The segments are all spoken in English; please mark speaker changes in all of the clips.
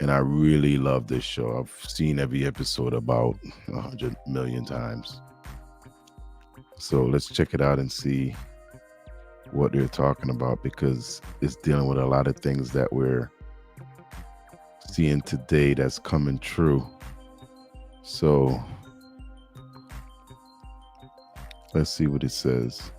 Speaker 1: And I really love this show. I've seen every episode about 100 million times. So let's check it out and see what they're talking about, because it's dealing with a lot of things that we're seeing today that's coming true. So let's see what it says.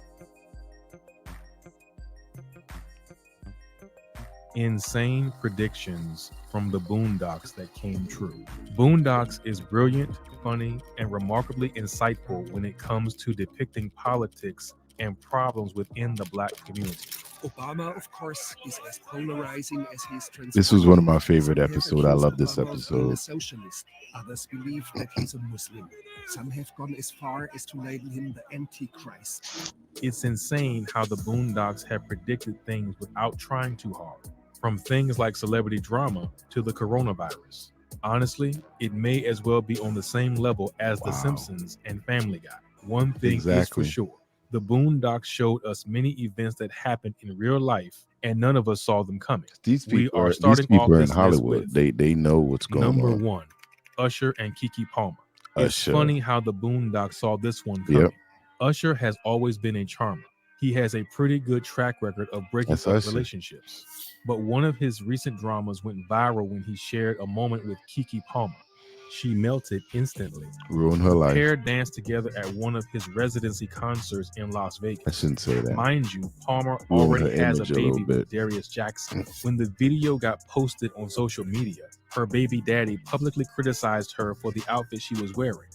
Speaker 2: Insane predictions from the Boondocks that came true. Boondocks is brilliant, funny, and remarkably insightful when it comes to depicting politics and problems within the Black community.
Speaker 3: Obama, of course, is as polarizing as he is transparent.
Speaker 1: This was one of my favorite
Speaker 3: Some have
Speaker 1: episodes. I
Speaker 3: accused
Speaker 1: love this
Speaker 3: Obama of being a
Speaker 1: episode.
Speaker 3: socialist. Others believe that he's a Muslim. Some have gone as far as to label him the Antichrist.
Speaker 2: It's insane how the Boondocks have predicted things without trying too hard, from things like celebrity drama to the coronavirus. Honestly, it may as well be on the same level as The Simpsons and Family Guy. One thing is for sure. The Boondocks showed us many events that happened in real life, and none of us saw them coming.
Speaker 1: These people
Speaker 2: are
Speaker 1: are
Speaker 2: starting off
Speaker 1: in
Speaker 2: this list
Speaker 1: Hollywood.
Speaker 2: with
Speaker 1: They know what's going
Speaker 2: number
Speaker 1: on.
Speaker 2: 1, Usher and Keke Palmer. It's
Speaker 1: Usher.
Speaker 2: funny how the Boondocks saw this one coming.
Speaker 1: Yep.
Speaker 2: Usher has always been a charmer. He has a pretty good track record of breaking
Speaker 1: That's
Speaker 2: up
Speaker 1: Usher.
Speaker 2: relationships. But one of his recent dramas went viral when he shared a moment with Keke Palmer. She melted instantly.
Speaker 1: Ruined her
Speaker 2: The
Speaker 1: life.
Speaker 2: pair danced together at one of his residency concerts in Las Vegas.
Speaker 1: I shouldn't say that.
Speaker 2: Mind you, Palmer
Speaker 1: Ruined
Speaker 2: already
Speaker 1: her
Speaker 2: has a
Speaker 1: image a little
Speaker 2: baby with
Speaker 1: bit.
Speaker 2: Darius Jackson. When the video got posted on social media, her baby daddy publicly criticized her for the outfit she was wearing.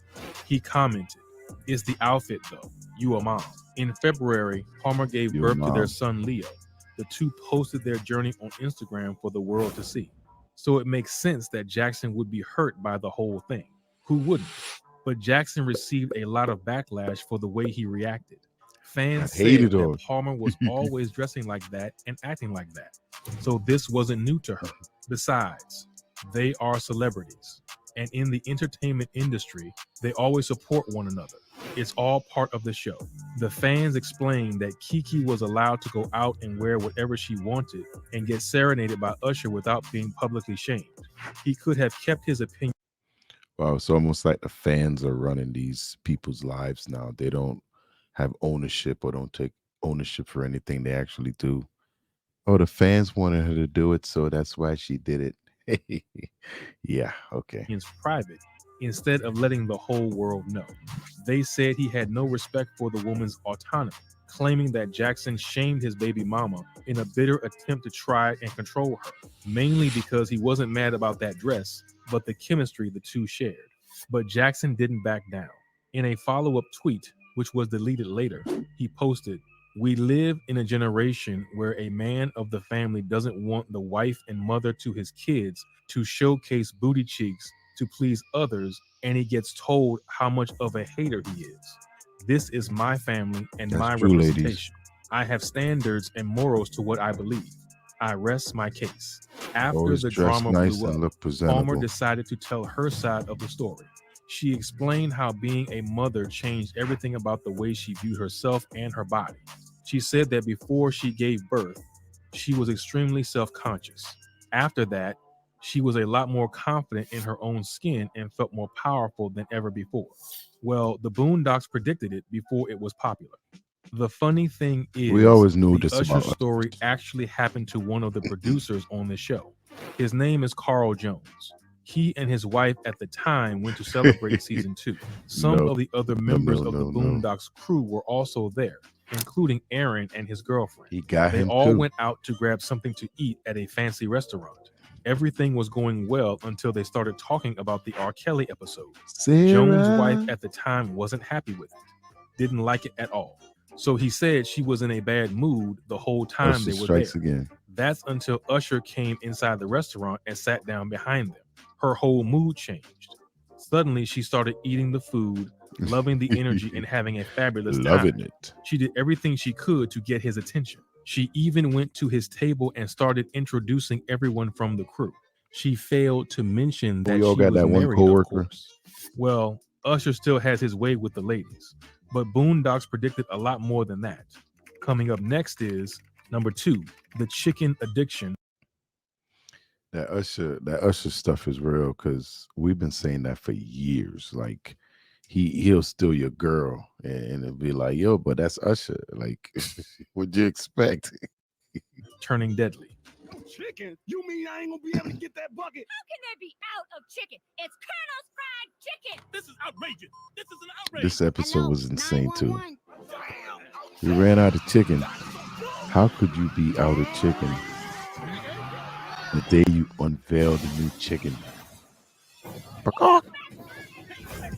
Speaker 2: He commented, "It's the outfit though. You a mom." In February, Palmer gave
Speaker 1: You a
Speaker 2: birth to their
Speaker 1: mom.
Speaker 2: son Leo. The two posted their journey on Instagram for the world to see. So it makes sense that Jackson would be hurt by the whole thing. Who wouldn't? But Jackson received a lot of backlash for the way he reacted. Fans
Speaker 1: hated
Speaker 2: said
Speaker 1: her.
Speaker 2: that Palmer was always dressing like that and acting like that. So this wasn't new to her. Besides, they are celebrities. And in the entertainment industry, they always support one another. It's all part of the show. The fans explained that Keke was allowed to go out and wear whatever she wanted and get serenaded by Usher without being publicly shamed. He could have kept his opinion.
Speaker 1: Wow, it's almost like the fans are running these people's lives now. They don't have ownership or don't take ownership for anything they actually do. Oh, the fans wanted her to do it, so that's why she did it. Yeah, okay.
Speaker 2: Private instead of letting the whole world know. They said he had no respect for the woman's autonomy, claiming that Jackson shamed his baby mama in a bitter attempt to try and control her, mainly because he wasn't mad about that dress, but the chemistry the two shared. But Jackson didn't back down. In a follow-up tweet, which was deleted later, he posted, "We live in a generation where a man of the family doesn't want the wife and mother to his kids to showcase booty cheeks to please others, and he gets told how much of a hater he is. This is my family and
Speaker 1: That's
Speaker 2: my
Speaker 1: true, ladies.
Speaker 2: representation. I have standards and morals to what I believe. I rest my case." After
Speaker 1: Always
Speaker 2: the
Speaker 1: dress
Speaker 2: drama
Speaker 1: nice
Speaker 2: blew
Speaker 1: and
Speaker 2: up,
Speaker 1: look presentable.
Speaker 2: Palmer decided to tell her side of the story. She explained how being a mother changed everything about the way she viewed herself and her body. She said that before she gave birth, she was extremely self-conscious. After that, she was a lot more confident in her own skin and felt more powerful than ever before. Well, the Boondocks predicted it before it was popular. The funny thing is,
Speaker 1: We always knew
Speaker 2: the
Speaker 1: this
Speaker 2: Usher
Speaker 1: about us.
Speaker 2: story actually happened to one of the producers on the show. His name is Carl Jones. He and his wife at the time went to celebrate season 2. Some
Speaker 1: No.
Speaker 2: of the other members of the
Speaker 1: no.
Speaker 2: Boondocks crew were also there, including Aaron and his girlfriend.
Speaker 1: He got
Speaker 2: They
Speaker 1: him
Speaker 2: all
Speaker 1: too.
Speaker 2: went out to grab something to eat at a fancy restaurant. Everything was going well until they started talking about the R. Kelly episode. Jones' wife at the time wasn't happy with it, didn't like it at all. So he said she was in a bad mood the whole time
Speaker 1: Usher
Speaker 2: they were
Speaker 1: strikes
Speaker 2: there.
Speaker 1: again.
Speaker 2: That's until Usher came inside the restaurant and sat down behind them. Her whole mood changed. Suddenly, she started eating the food, loving the energy, and having a fabulous time.
Speaker 1: Loving it.
Speaker 2: She did everything she could to get his attention. She even went to his table and started introducing everyone from the crew. She failed to mention that
Speaker 1: We all
Speaker 2: she
Speaker 1: got
Speaker 2: was
Speaker 1: that one
Speaker 2: married,
Speaker 1: coworker.
Speaker 2: of course. Well, Usher still has his way with the ladies, but Boondocks predicted a lot more than that. Coming up next is number 2, the chicken addiction.
Speaker 1: That Usher stuff is real because we've been saying that for years. Like he'll steal your girl and it'll be like, yo, but that's Usher. Like, what'd you expect?
Speaker 2: turning deadly.
Speaker 3: Chicken? You mean I ain't gonna be able to get that bucket?
Speaker 4: How can they be out of chicken? It's Colonel's fried chicken.
Speaker 5: This is outrageous. This is an outrage.
Speaker 1: This episode
Speaker 4: Hello,
Speaker 1: was insane too.
Speaker 4: 911.
Speaker 1: We ran out of chicken. How could you be out of chicken the day you unveiled the new chicken?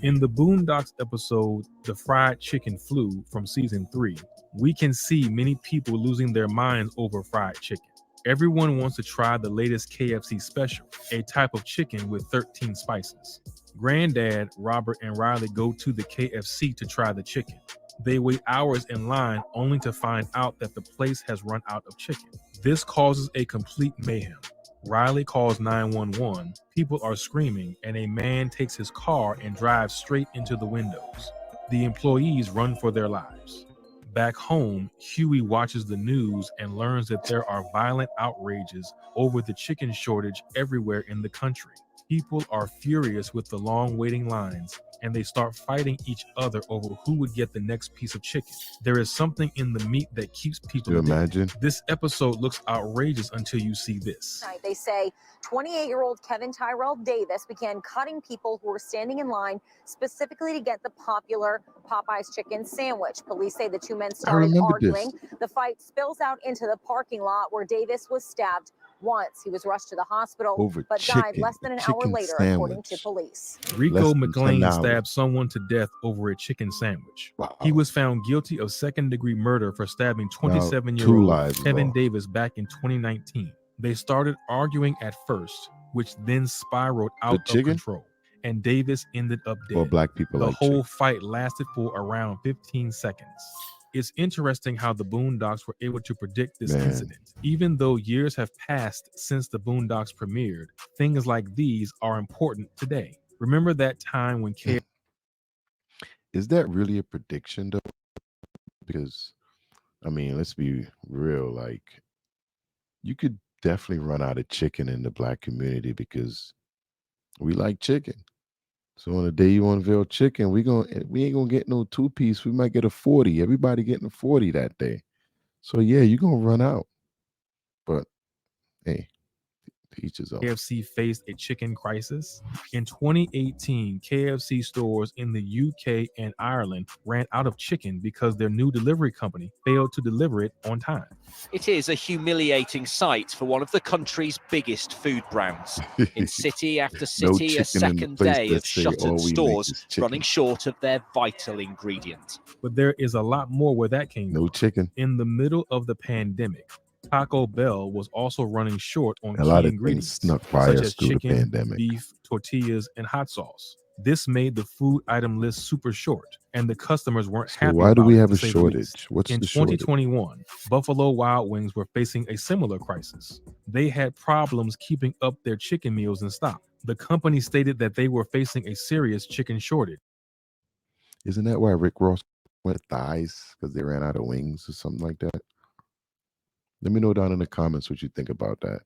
Speaker 2: In the Boondocks episode, The Fried Chicken Flu from season 3, we can see many people losing their minds over fried chicken. Everyone wants to try the latest KFC special, a type of chicken with 13 spices. Granddad, Robert, and Riley go to the KFC to try the chicken. They wait hours in line only to find out that the place has run out of chicken. This causes a complete mayhem. Riley calls 911, people are screaming, and a man takes his car and drives straight into the windows. The employees run for their lives. Back home, Huey watches the news and learns that there are violent outrages over the chicken shortage everywhere in the country. People are furious with the long waiting lines, and they start fighting each other over who would get the next piece of chicken. There is something in the meat that keeps people
Speaker 1: You
Speaker 2: addicted.
Speaker 1: imagine?
Speaker 2: This episode looks outrageous until you see this.
Speaker 6: They say 28-year-old Kevin Tyrell Davis began cutting people who were standing in line specifically to get the popular Popeyes chicken sandwich. Police say the two men started
Speaker 1: remember this.
Speaker 6: arguing. The fight spills out into the parking lot where Davis was stabbed once. He was rushed to the hospital,
Speaker 1: Over
Speaker 6: but died
Speaker 1: chicken,
Speaker 6: less than an
Speaker 1: a
Speaker 6: hour
Speaker 1: chicken
Speaker 6: later, according to
Speaker 1: sandwich.
Speaker 6: police.
Speaker 2: Rico
Speaker 1: Less than 10
Speaker 2: McLean
Speaker 1: hours.
Speaker 2: stabbed someone to death over a chicken sandwich.
Speaker 1: Wow.
Speaker 2: He was found guilty of second-degree murder for stabbing
Speaker 1: Now,
Speaker 2: 27-year-old
Speaker 1: 2 lives
Speaker 2: Kevin
Speaker 1: lost.
Speaker 2: Davis back in 2019. They started arguing at first, which then spiraled out of
Speaker 1: chicken?
Speaker 2: control, and Davis ended up
Speaker 1: Or
Speaker 2: dead.
Speaker 1: black people
Speaker 2: The
Speaker 1: like
Speaker 2: whole
Speaker 1: chicken.
Speaker 2: fight lasted for around 15 seconds. It's interesting how the Boondocks were able to predict this
Speaker 1: Man.
Speaker 2: incident. Even though years have passed since the Boondocks premiered, things like these are important today. Remember that time when
Speaker 1: Is that really a prediction though? Because I mean, let's be real. Like, you could definitely run out of chicken in the black community because we like chicken. So on the day you unveil chicken, we ain't gonna get no 2-piece. We might get a 40. Everybody getting a 40 that day. So yeah, you're gonna run out. But hey, to each his own.
Speaker 2: KFC faced a chicken crisis. In 2018, KFC stores in the UK and Ireland ran out of chicken because their new delivery company failed to deliver it on time.
Speaker 7: It is a humiliating sight for one of the country's biggest food brands. In city after
Speaker 1: No
Speaker 7: city,
Speaker 1: chicken in
Speaker 7: a
Speaker 1: the
Speaker 7: second
Speaker 1: place
Speaker 7: day
Speaker 1: that
Speaker 7: of
Speaker 1: say all
Speaker 7: shuttered
Speaker 1: we make
Speaker 7: stores
Speaker 1: is chicken.
Speaker 7: running short of their vital ingredient.
Speaker 2: But there is a lot more where that came
Speaker 1: No
Speaker 2: from.
Speaker 1: chicken.
Speaker 2: In the middle of the pandemic, Taco Bell was also running short on
Speaker 1: A lot
Speaker 2: key
Speaker 1: of things
Speaker 2: ingredients
Speaker 1: snuck by
Speaker 2: such
Speaker 1: us
Speaker 2: as
Speaker 1: through the
Speaker 2: chicken,
Speaker 1: pandemic.
Speaker 2: beef, tortillas, and hot sauce. This made the food item list super short, and the customers weren't
Speaker 1: So
Speaker 2: happy
Speaker 1: why do
Speaker 2: about
Speaker 1: we
Speaker 2: it,
Speaker 1: have
Speaker 2: to
Speaker 1: a
Speaker 2: say the least.
Speaker 1: shortage? What's
Speaker 2: In
Speaker 1: the shortage?
Speaker 2: 2021, Buffalo Wild Wings were facing a similar crisis. They had problems keeping up their chicken meals in stock. The company stated that they were facing a serious chicken shortage.
Speaker 1: Isn't that why Rick Ross went thighs? Because they ran out of wings or something like that? Let me know down in the comments what you think about that.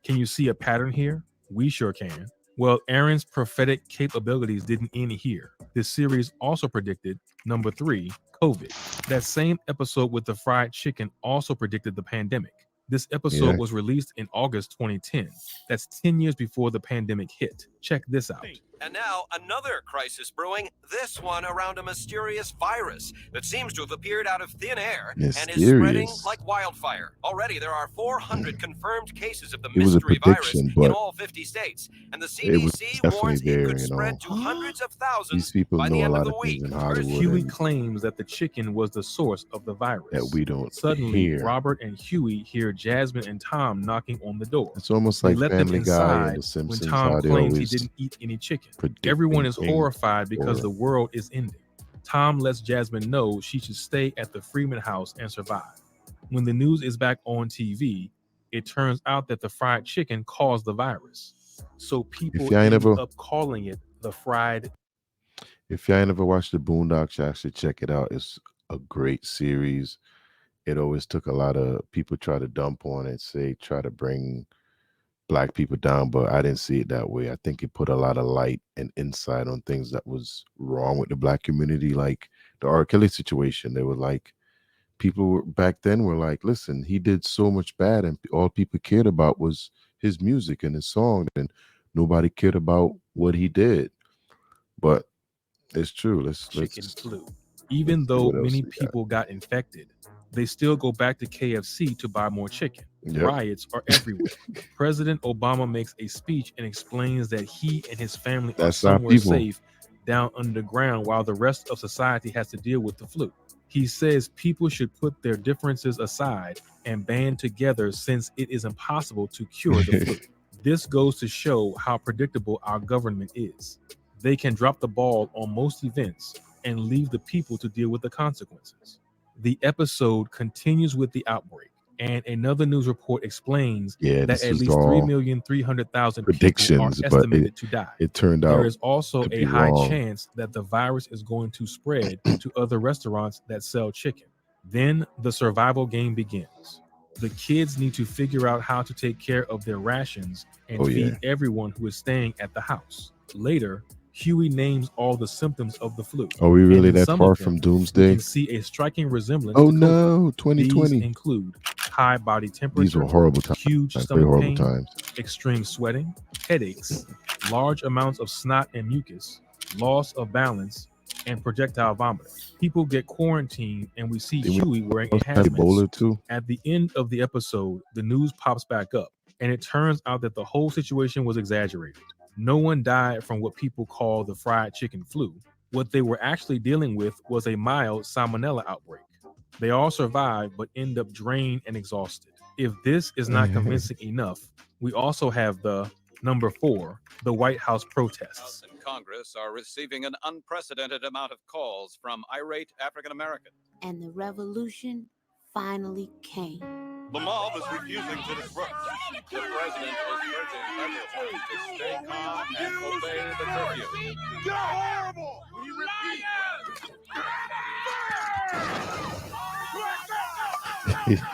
Speaker 2: Can you see a pattern here? We sure can. Well, Aaron's prophetic capabilities didn't end here. This series also predicted, number 3, COVID. That same episode with the fried chicken also predicted the pandemic. This episode
Speaker 1: Yeah.
Speaker 2: was released in August 2010. That's 10 years before the pandemic hit. Check this out.
Speaker 8: And now another crisis brewing, this one around a mysterious virus that seems to have appeared out of thin air and is spreading
Speaker 1: Mysterious.
Speaker 8: like wildfire. Already there are 400 confirmed cases of the
Speaker 1: It was a
Speaker 8: mystery virus
Speaker 1: prediction,
Speaker 8: in
Speaker 1: but
Speaker 8: all 50 states. And the
Speaker 1: it was
Speaker 8: CDC
Speaker 1: definitely
Speaker 8: warns it
Speaker 1: there,
Speaker 8: could
Speaker 1: you
Speaker 8: spread
Speaker 1: know.
Speaker 8: to hundreds of
Speaker 1: These
Speaker 8: thousands
Speaker 1: people
Speaker 8: by
Speaker 1: know
Speaker 8: the
Speaker 1: a
Speaker 8: end
Speaker 1: lot
Speaker 8: of the
Speaker 1: of
Speaker 8: week.
Speaker 1: things in Hollywood
Speaker 2: Huey
Speaker 1: and
Speaker 2: claims that the chicken was the source of the virus.
Speaker 1: that we don't
Speaker 2: Suddenly,
Speaker 1: hear.
Speaker 2: Robert and Huey hear Jasmine and Tom knocking on the door.
Speaker 1: It's almost
Speaker 2: They
Speaker 1: like
Speaker 2: let them
Speaker 1: Family Guy and
Speaker 2: inside
Speaker 1: The
Speaker 2: when
Speaker 1: Simpsons,
Speaker 2: Tom
Speaker 1: how they
Speaker 2: claims he
Speaker 1: always
Speaker 2: didn't eat any chicken.
Speaker 1: predict
Speaker 2: Everyone is
Speaker 1: things
Speaker 2: horrified because
Speaker 1: or-
Speaker 2: the world is ending. Tom lets Jasmine know she should stay at the Freeman house and survive. When the news is back on TV, it turns out that the fried chicken caused the virus. So people
Speaker 1: y'all ain't
Speaker 2: end
Speaker 1: ever-
Speaker 2: up calling it the fried.
Speaker 1: If y'all ain't never watched the Boondocks, y'all should check it out. It's a great series. It always took a lot of people try to dump on it, try to bring black people down, but I didn't see it that way. I think it put a lot of light and insight on things that was wrong with the black community, like the R. Kelly situation. They were like, back then were like, listen, he did so much bad, and all people cared about was his music and his song, and nobody cared about what he did. But it's true. Let's
Speaker 2: Chicken
Speaker 1: let's
Speaker 2: flu. Even
Speaker 1: see
Speaker 2: though
Speaker 1: what else
Speaker 2: many
Speaker 1: we got.
Speaker 2: people got infected, they still go back to KFC to buy more chicken.
Speaker 1: Yep.
Speaker 2: Riots are everywhere. President Obama makes a speech and explains that he and his family are
Speaker 1: That's our
Speaker 2: somewhere
Speaker 1: people.
Speaker 2: safe down underground while the rest of society has to deal with the flu. He says people should put their differences aside and band together since it is impossible to cure the flu. This goes to show how predictable our government is. They can drop the ball on most events and leave the people to deal with the consequences. The episode continues with the outbreak, and another news report explains
Speaker 1: Yeah,
Speaker 2: that
Speaker 1: this
Speaker 2: at
Speaker 1: was
Speaker 2: least
Speaker 1: all
Speaker 2: 3,300,000 people are
Speaker 1: predictions, but
Speaker 2: estimated to die.
Speaker 1: it turned
Speaker 2: There
Speaker 1: out
Speaker 2: is also
Speaker 1: to
Speaker 2: a
Speaker 1: be
Speaker 2: high
Speaker 1: wrong.
Speaker 2: chance that the virus is going to spread to other restaurants that sell chicken. Then the survival game begins. The kids need to figure out how to take care of their rations and
Speaker 1: Oh,
Speaker 2: feed
Speaker 1: yeah.
Speaker 2: everyone who is staying at the house. Later, Huey names all the symptoms of the flu.
Speaker 1: Are we really
Speaker 2: And in
Speaker 1: that
Speaker 2: some
Speaker 1: far
Speaker 2: of them,
Speaker 1: from
Speaker 2: we
Speaker 1: doomsday?
Speaker 2: can see a striking resemblance
Speaker 1: Oh
Speaker 2: to COVID.
Speaker 1: no,
Speaker 2: These
Speaker 1: 2020.
Speaker 2: include high body
Speaker 1: These
Speaker 2: temperature,
Speaker 1: were horrible times.
Speaker 2: huge
Speaker 1: Very
Speaker 2: stomach
Speaker 1: horrible
Speaker 2: pain,
Speaker 1: times.
Speaker 2: extreme sweating, headaches, large amounts of snot and mucus, loss of balance, and projectile vomiting. People get quarantined, and we see
Speaker 1: Did we
Speaker 2: Huey wearing a
Speaker 1: also have
Speaker 2: hazmat
Speaker 1: Ebola
Speaker 2: suit.
Speaker 1: too?
Speaker 2: At the end of the episode, the news pops back up, and it turns out that the whole situation was exaggerated. No one died from what people call the fried chicken flu. What they were actually dealing with was a mild salmonella outbreak. They all survive, but end up drained and exhausted. If this is not convincing enough, we also have the number 4, the White House protests.
Speaker 9: House and Congress are receiving an unprecedented amount of calls from irate African Americans.
Speaker 10: And the revolution finally came.
Speaker 5: The mob is refusing to disperse.
Speaker 9: The president is urging everyone to stay calm and obey the curfew.
Speaker 5: You're horrible! We repeat.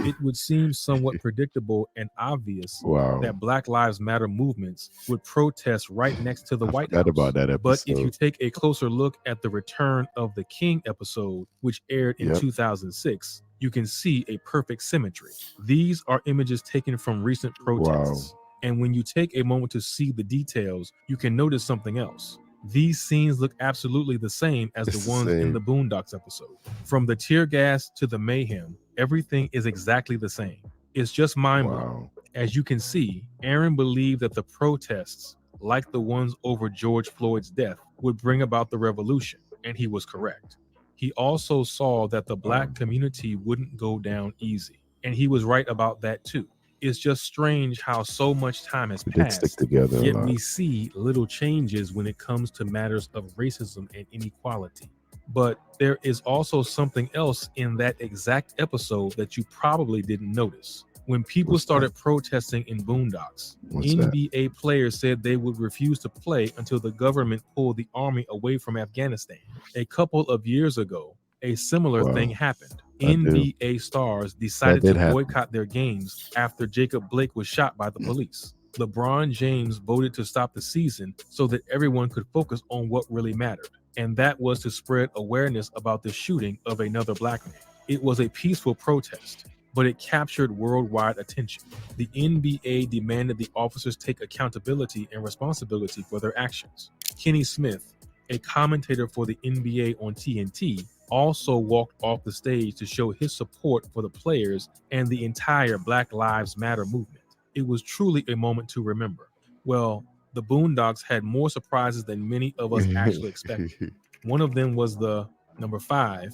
Speaker 2: It would seem somewhat predictable and obvious
Speaker 1: Wow.
Speaker 2: that Black Lives Matter movements would protest right next to the White House.
Speaker 1: Forgot about that episode.
Speaker 2: But if you take a closer look at the Return of the King episode, which aired in
Speaker 1: Yep.
Speaker 2: 2006, you can see a perfect symmetry. These are images taken from recent protests. And when you take a moment to see the details, you can notice something else. These scenes look absolutely the same as
Speaker 1: It's
Speaker 2: the
Speaker 1: the
Speaker 2: ones in
Speaker 1: same.
Speaker 2: the Boondocks episode. From the tear gas to the mayhem, everything is exactly the same. It's just mind-blowing.
Speaker 1: Wow.
Speaker 2: As you can see, Aaron believed that the protests, like the ones over George Floyd's death, would bring about the revolution, and he was correct. He also saw that the Black community wouldn't go down easy, and he was right about that too. It's just strange how so much time has
Speaker 1: We did stick
Speaker 2: passed,
Speaker 1: together a
Speaker 2: yet
Speaker 1: lot.
Speaker 2: we see little changes when it comes to matters of racism and inequality. But there is also something else in that exact episode that you probably didn't notice. When people
Speaker 1: What's
Speaker 2: started protesting in Boondocks,
Speaker 1: What's that?
Speaker 2: NBA players said they would refuse to play until the government pulled the army away from Afghanistan. A couple of years ago, a similar
Speaker 1: Wow.
Speaker 2: thing happened.
Speaker 1: I do.
Speaker 2: NBA stars decided
Speaker 1: did
Speaker 2: to
Speaker 1: happen.
Speaker 2: boycott their games after Jacob Blake was shot by the police. LeBron James voted to stop the season so that everyone could focus on what really mattered, and that was to spread awareness about the shooting of another Black man. It was a peaceful protest, but it captured worldwide attention. The NBA demanded the officers take accountability and responsibility for their actions. Kenny Smith, a commentator for the NBA on TNT, also walked off the stage to show his support for the players and the entire Black Lives Matter movement. It was truly a moment to remember. Well, the Boondocks had more surprises than many of us actually expected. One of them was the number 5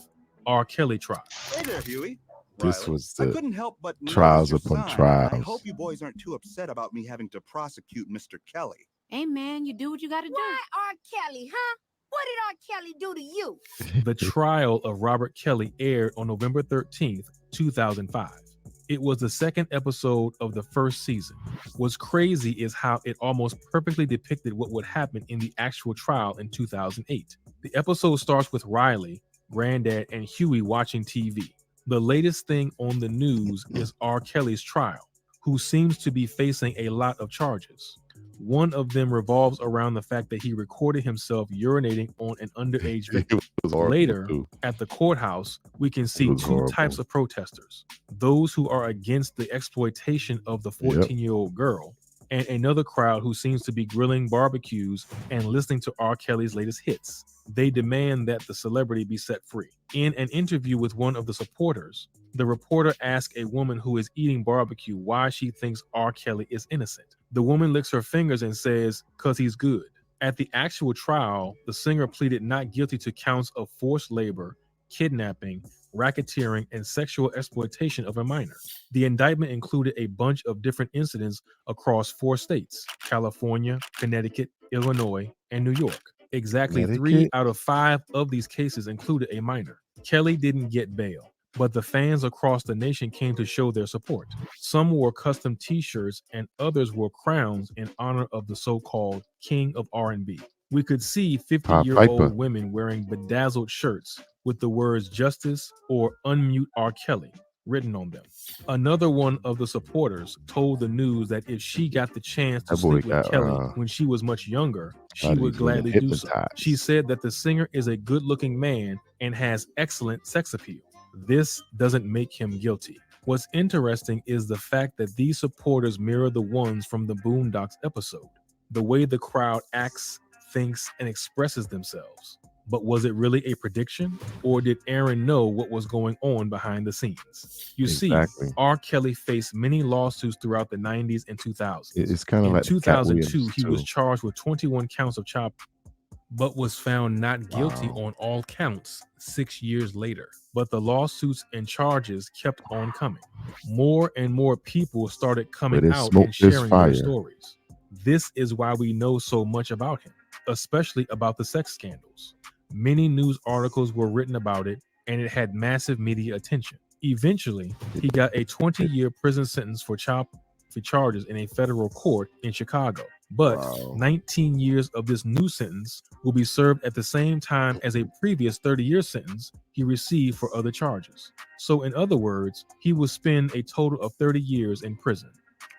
Speaker 2: R. Kelly trial.
Speaker 11: Hey there, Huey.
Speaker 1: This
Speaker 11: Riley.
Speaker 1: was
Speaker 11: I
Speaker 1: the
Speaker 11: couldn't help but notice
Speaker 1: trials
Speaker 11: your
Speaker 1: upon
Speaker 11: sign. I
Speaker 1: trials.
Speaker 11: hope you boys aren't too upset about me having to prosecute Mr. Kelly.
Speaker 10: Hey, man, you do what you got to do.
Speaker 4: Why R. Kelly, huh? What did R. Kelly do to you?
Speaker 2: The trial of Robert Kelly aired on November 13th, 2005. It was the second episode of the first season. What's crazy is how it almost perfectly depicted what would happen in the actual trial in 2008. The episode starts with Riley, Granddad, and Huey watching TV. The latest thing on the news is R. Kelly's trial. who seems to be facing a lot of charges. One of them revolves around the fact that he recorded himself urinating on an underage victim. Later, at the courthouse, we can see two types of protesters: those who are against the exploitation of the 14-year-old girl, and another crowd who seems to be grilling barbecues and listening to R. Kelly's latest hits. They demand that the celebrity be set free. In an interview with one of the supporters, the reporter asks a woman who is eating barbecue why she thinks R. Kelly is innocent. The woman licks her fingers and says, "'Cause he's good." At the actual trial, the singer pleaded not guilty to counts of forced labor, kidnapping, racketeering, and sexual exploitation of a minor. The indictment included a bunch of different incidents across 4 states: California, Connecticut, Illinois, and New York. Exactly 3 out of 5 of these cases included a minor. Kelly didn't get bail, but the fans across the nation came to show their support. Some wore custom t-shirts and others wore crowns in honor of the so-called King of R&B. We could see 50-year-old women wearing bedazzled shirts with the words "Justice" or "Unmute R. Kelly" written on them. Another one of the supporters told the news that if she got the chance to sleep with Kelly when she was much younger, she would gladly do so. She said that the singer is a good-looking man and has excellent sex appeal. This doesn't make him guilty. What's interesting is the fact that these supporters mirror the ones from the Boondocks episode, the way the crowd acts, thinks, and expresses themselves. But was it really a prediction, or did Aaron know what was going on behind the scenes? You see, R. Kelly faced many lawsuits throughout the 90s and 2000s.
Speaker 1: It's kind of
Speaker 2: In
Speaker 1: like
Speaker 2: 2002, he was charged with 21 counts of child, but was found not guilty on all counts 6 years later. But the lawsuits and charges kept on coming. More and more people started coming out and sharing their stories. This is why we know so much about him, especially about the sex scandals. Many news articles were written about it, and it had massive media attention. Eventually, he got a 20-year prison sentence for child charges in a federal court in Chicago. But 19 years of this new sentence will be served at the same time as a previous 30-year sentence he received for other charges. So in other words, he will spend a total of 30 years in prison.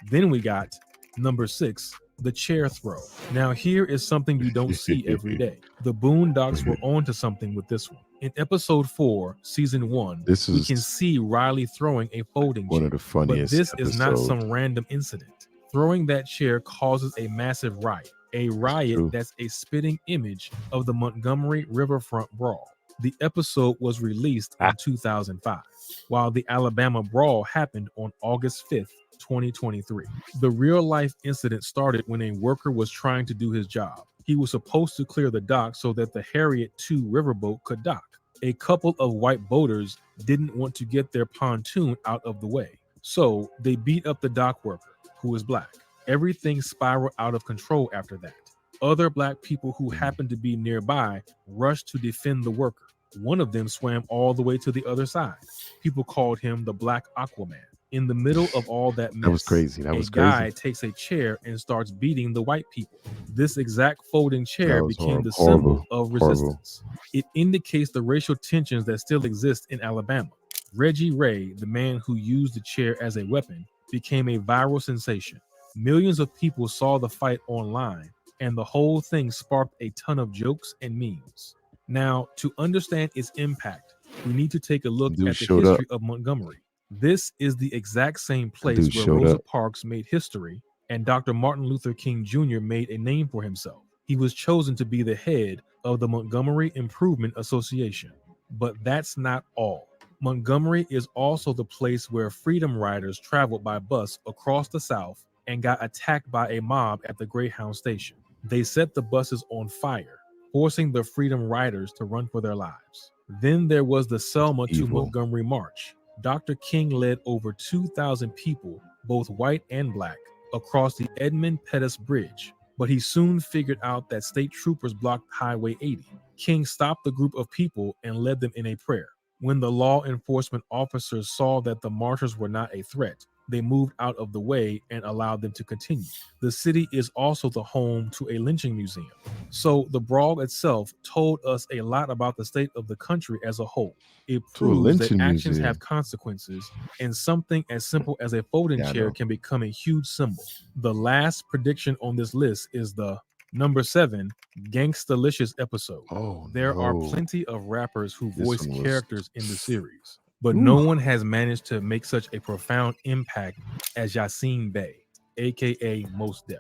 Speaker 2: Then we got number 6, the chair throw. Now here is something you don't see every day. The Boondocks were onto something with this one. In episode 4, season 1, we can see Riley throwing a folding chair.
Speaker 1: One of the funniest
Speaker 2: But this is not
Speaker 1: episodes.
Speaker 2: some random incident. Throwing that chair causes a massive riot. A riot that's a spitting image of the Montgomery Riverfront Brawl. The episode was released in 2005, while the Alabama Brawl happened on August 5th, 2023. The real-life incident started when a worker was trying to do his job. He was supposed to clear the dock so that the Harriet II riverboat could dock. A couple of white boaters didn't want to get their pontoon out of the way, so they beat up the dock worker, who is black. Everything spiraled out of control after that. Other black people who happened to be nearby rushed to defend the worker. One of them swam all the way to the other side. People called him the Black Aquaman. In the middle of all that mess,
Speaker 1: That was crazy. That was
Speaker 2: a guy
Speaker 1: crazy.
Speaker 2: takes a chair and starts beating the white people. This exact folding chair
Speaker 1: was
Speaker 2: became the
Speaker 1: horrible.
Speaker 2: symbol of resistance. It indicates the racial tensions that still exist in Alabama. Reggie Ray, the man who used the chair as a weapon, became a viral sensation. Millions of people saw the fight online, and the whole thing sparked a ton of jokes and memes. Now, to understand its impact, we need to take a look at the history of Montgomery. This is the exact same place where Rosa Parks made history and Dr. Martin Luther King Jr. made a name for himself. He was chosen to be the head of the Montgomery Improvement Association. But that's not all. Montgomery is also the place where freedom riders traveled by bus across the South and got attacked by a mob at the Greyhound station. They set the buses on fire, forcing the freedom riders to run for their lives. Then there was the Selma to Montgomery March. Dr. King led over 2,000 people, both white and black, across the Edmund Pettus Bridge. But he soon figured out that state troopers blocked Highway 80. King stopped the group of people and led them in a prayer. When the law enforcement officers saw that the marchers were not a threat, they moved out of the way and allowed them to continue. The city is also the home to a lynching museum. So the brawl itself told us a lot about the state of the country as a whole. It
Speaker 1: To a
Speaker 2: proves that
Speaker 1: lynching
Speaker 2: actions
Speaker 1: museum.
Speaker 2: have consequences, and something as simple as a folding
Speaker 1: Yeah, I
Speaker 2: chair
Speaker 1: know.
Speaker 2: can become a huge symbol. The last prediction on this list is the number 7 Gangstalicious episode.
Speaker 1: Oh
Speaker 2: There are
Speaker 1: no.
Speaker 2: plenty of rappers who
Speaker 1: This
Speaker 2: voice
Speaker 1: one was-
Speaker 2: characters in the series, but
Speaker 1: Ooh.
Speaker 2: no one has managed to make such a profound impact as Yassine Bey, aka Mos Def.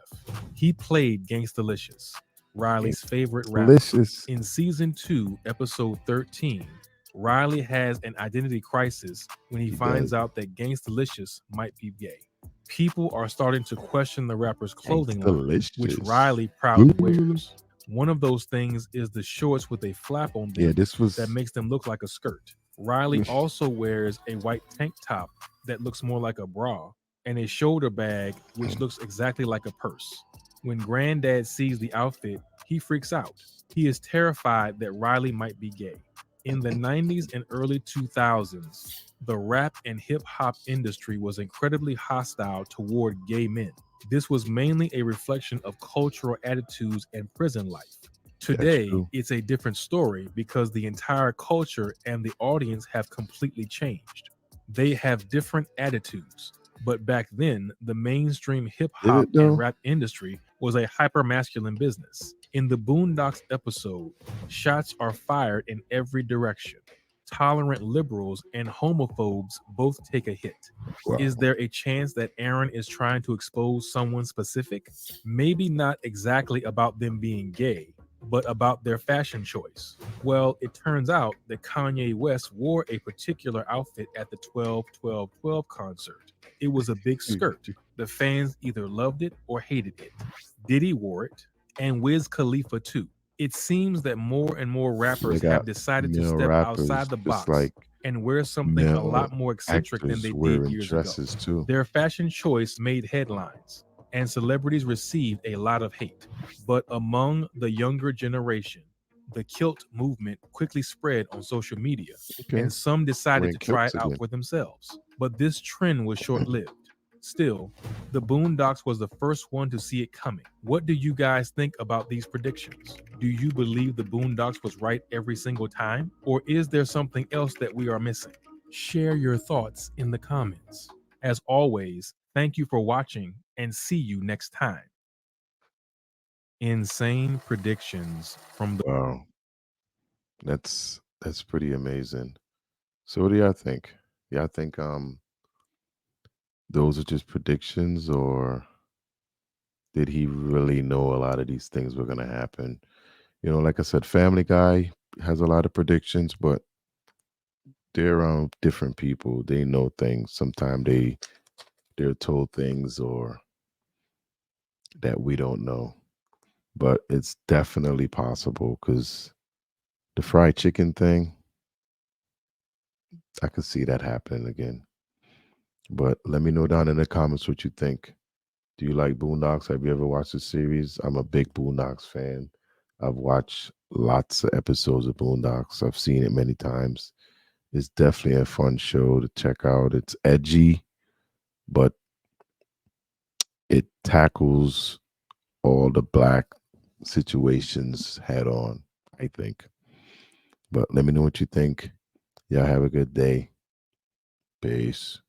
Speaker 2: He played Gangstalicious, Riley's favorite rapper.
Speaker 1: Delicious.
Speaker 2: In season 2, episode 13, Riley has an identity crisis when he finds
Speaker 1: does.
Speaker 2: out that Gangstalicious might be gay. People are starting to question the rapper's clothing line, which
Speaker 1: Gangstalicious.
Speaker 2: Riley proudly wears. One of those things is the shorts with a flap on them
Speaker 1: Yeah, this was
Speaker 2: that makes them look like a skirt. Riley also wears a white tank top that looks more like a bra and a shoulder bag which looks exactly like a purse. When Granddad sees the outfit, he freaks out. He is terrified that Riley might be gay. In the 90s and early 2000s, the rap and hip hop industry was incredibly hostile toward gay men. This was mainly a reflection of cultural attitudes and prison life. Today,
Speaker 1: true.
Speaker 2: it's a different story because the entire culture and the audience have completely changed. They have different attitudes. But back then, the mainstream hip hop
Speaker 1: it, though?
Speaker 2: and rap industry was a hyper masculine business. In the Boondocks episode, shots are fired in every direction. Tolerant liberals and homophobes both take a hit.
Speaker 1: Wow.
Speaker 2: Is there a chance that Aaron is trying to expose someone specific? Maybe not exactly about them being gay, but about their fashion choice. Well, it turns out that Kanye West wore a particular outfit at the 12-12-12 concert. It was a big skirt. The fans either loved it or hated it. Diddy wore it, and Wiz Khalifa too. It seems that more and more rappers
Speaker 1: They got
Speaker 2: have decided to
Speaker 1: male
Speaker 2: step
Speaker 1: rappers
Speaker 2: outside the
Speaker 1: just
Speaker 2: box
Speaker 1: like
Speaker 2: and wear something a
Speaker 1: male
Speaker 2: lot more eccentric than
Speaker 1: actors
Speaker 2: they did
Speaker 1: wearing
Speaker 2: years
Speaker 1: dresses
Speaker 2: ago.
Speaker 1: too.
Speaker 2: Their fashion choice made headlines, and celebrities received a lot of hate. But among the younger generation, the kilt movement quickly spread on social media,
Speaker 1: Okay.
Speaker 2: and some decided
Speaker 1: Wearing
Speaker 2: to try it
Speaker 1: kilts
Speaker 2: out
Speaker 1: again.
Speaker 2: for themselves. But this trend was short-lived. Still, the Boondocks was the first one to see it coming. What do you guys think about these predictions? Do you believe the Boondocks was right every single time? Or is there something else that we are missing? Share your thoughts in the comments. As always, thank you for watching and see you next time. Insane predictions from the
Speaker 1: Wow. That's pretty amazing. So what do y'all think? Y'all think those are just predictions, or did he really know a lot of these things were gonna happen? You know, like I said, Family Guy has a lot of predictions, but they're different people. They know things. Sometimes they're told things or that we don't know. But it's definitely possible because the fried chicken thing, I could see that happening again. But let me know down in the comments what you think. Do you like Boondocks? Have you ever watched the series? I'm a big Boondocks fan. I've watched lots of episodes of Boondocks. I've seen it many times. It's definitely a fun show to check out. It's edgy, but it tackles all the black situations head on, I think. But let me know what you think. Y'all have a good day. Peace.